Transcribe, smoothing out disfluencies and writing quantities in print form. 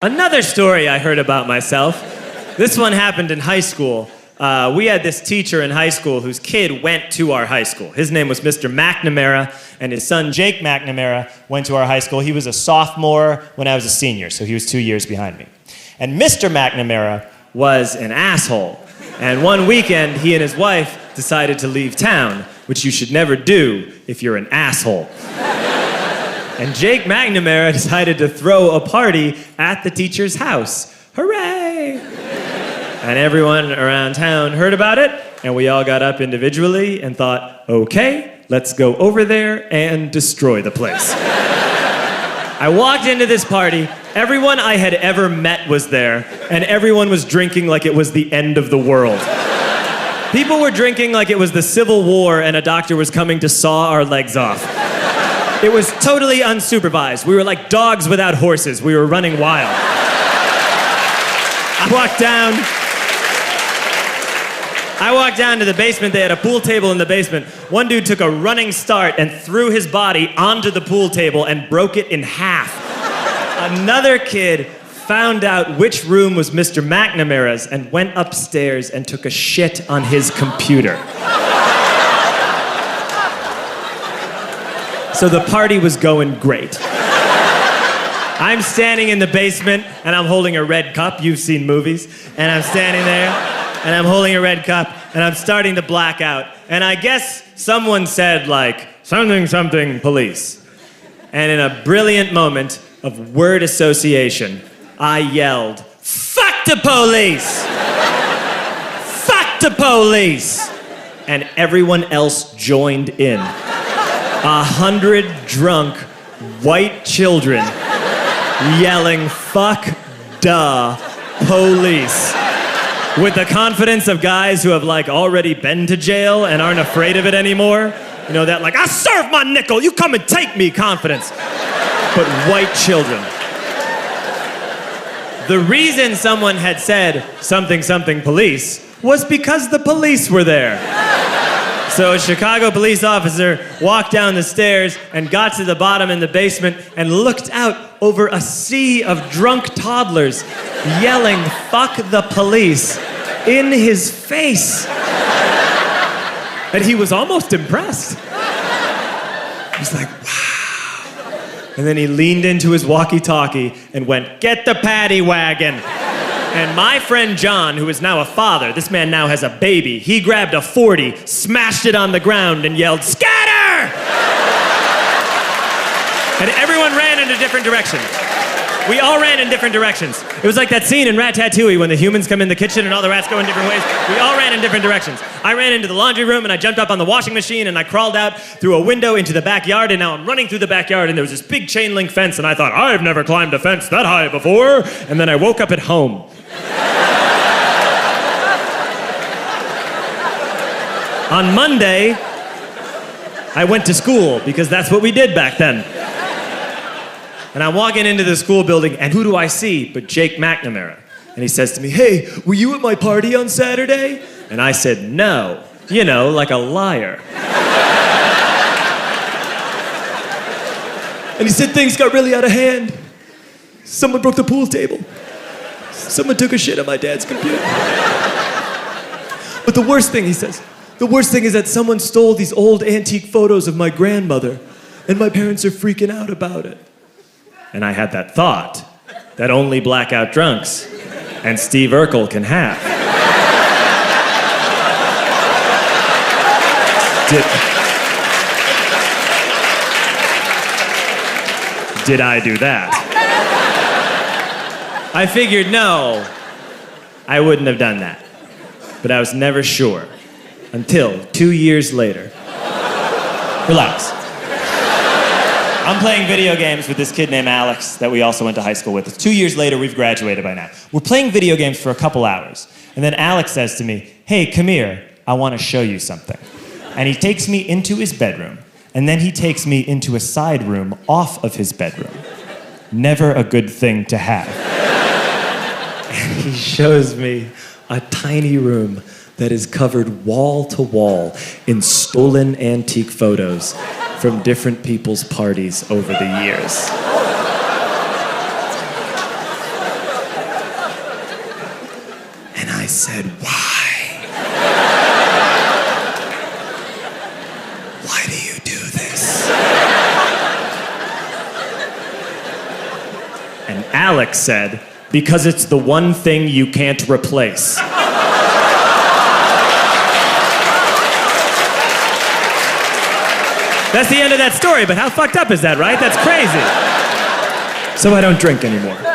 Another story I heard about myself. This one happened in high school. We had this teacher in high school whose kid went to our high school. His name was Mr. McNamara, and his son Jake McNamara went to our high school. He was a sophomore when I was a senior, so he was 2 years behind me. And Mr. McNamara was an asshole. And one weekend, he and his wife decided to leave town, which you should never do if you're an asshole. And Jake McNamara decided to throw a party at the teacher's house. Hooray! And everyone around town heard about it, and we all got up individually and thought, okay, let's go over there and destroy the place. I walked into this party, everyone I had ever met was there, and everyone was drinking like it was the end of the world. People were drinking like it was the Civil War and a doctor was coming to saw our legs off. It was totally unsupervised. We were like dogs without horses. We were running wild. I walked down to the basement. They had a pool table in the basement. One dude took a running start and threw his body onto the pool table and broke it in half. Another kid found out which room was Mr. McNamara's and went upstairs and took a shit on his computer. So the party was going great. I'm standing in the basement and I'm holding a red cup. You've seen movies. And I'm standing there and I'm holding a red cup and I'm starting to black out. And I guess someone said like, something, something, police. And in a brilliant moment of word association, I yelled, fuck the police! Fuck the police! And everyone else joined in. 100 drunk white children yelling, fuck the police. With the confidence of guys who have like already been to jail and aren't afraid of it anymore. You know, that like, I serve my nickel, you come and take me confidence. But white children. The reason someone had said something, something police was because the police were there. So a Chicago police officer walked down the stairs and got to the bottom in the basement and looked out over a sea of drunk toddlers yelling, fuck the police, in his face. And he was almost impressed. He was like, wow. And then he leaned into his walkie-talkie and went, get the paddy wagon. And my friend John, who is now a father, this man now has a baby, he grabbed a 40, smashed it on the ground, and yelled, scatter! And everyone ran in a different direction. We all ran in different directions. It was like that scene in Ratatouille when the humans come in the kitchen and all the rats go in different ways. We all ran in different directions. I ran into the laundry room and I jumped up on the washing machine and I crawled out through a window into the backyard, and now I'm running through the backyard and there was this big chain link fence and I thought, I've never climbed a fence that high before. And then I woke up at home. On Monday, I went to school because that's what we did back then. And I'm walking into the school building, and who do I see but Jake McNamara? And he says to me, hey, were you at my party on Saturday? And I said, no. You know, like a liar. And he said things got really out of hand. Someone broke the pool table. Someone took a shit on my dad's computer. But the worst thing, he says, the worst thing is that someone stole these old antique photos of my grandmother, and my parents are freaking out about it. And I had that thought that only blackout drunks and Steve Urkel can have. Did I do that? I figured, no, I wouldn't have done that. But I was never sure until 2 years later. Relax. I'm playing video games with this kid named Alex that we also went to high school with. 2 years later, we've graduated by now. We're playing video games for a couple hours. And then Alex says to me, hey, come here, I want to show you something. And he takes me into his bedroom, and then he takes me into a side room off of his bedroom. Never a good thing to have. And he shows me a tiny room that is covered wall to wall in stolen antique photos from different people's parties over the years. said, why? Why do you do this? And Alex said, because it's the one thing you can't replace. That's the end of that story, but how fucked up is that, right? That's crazy. So I don't drink anymore.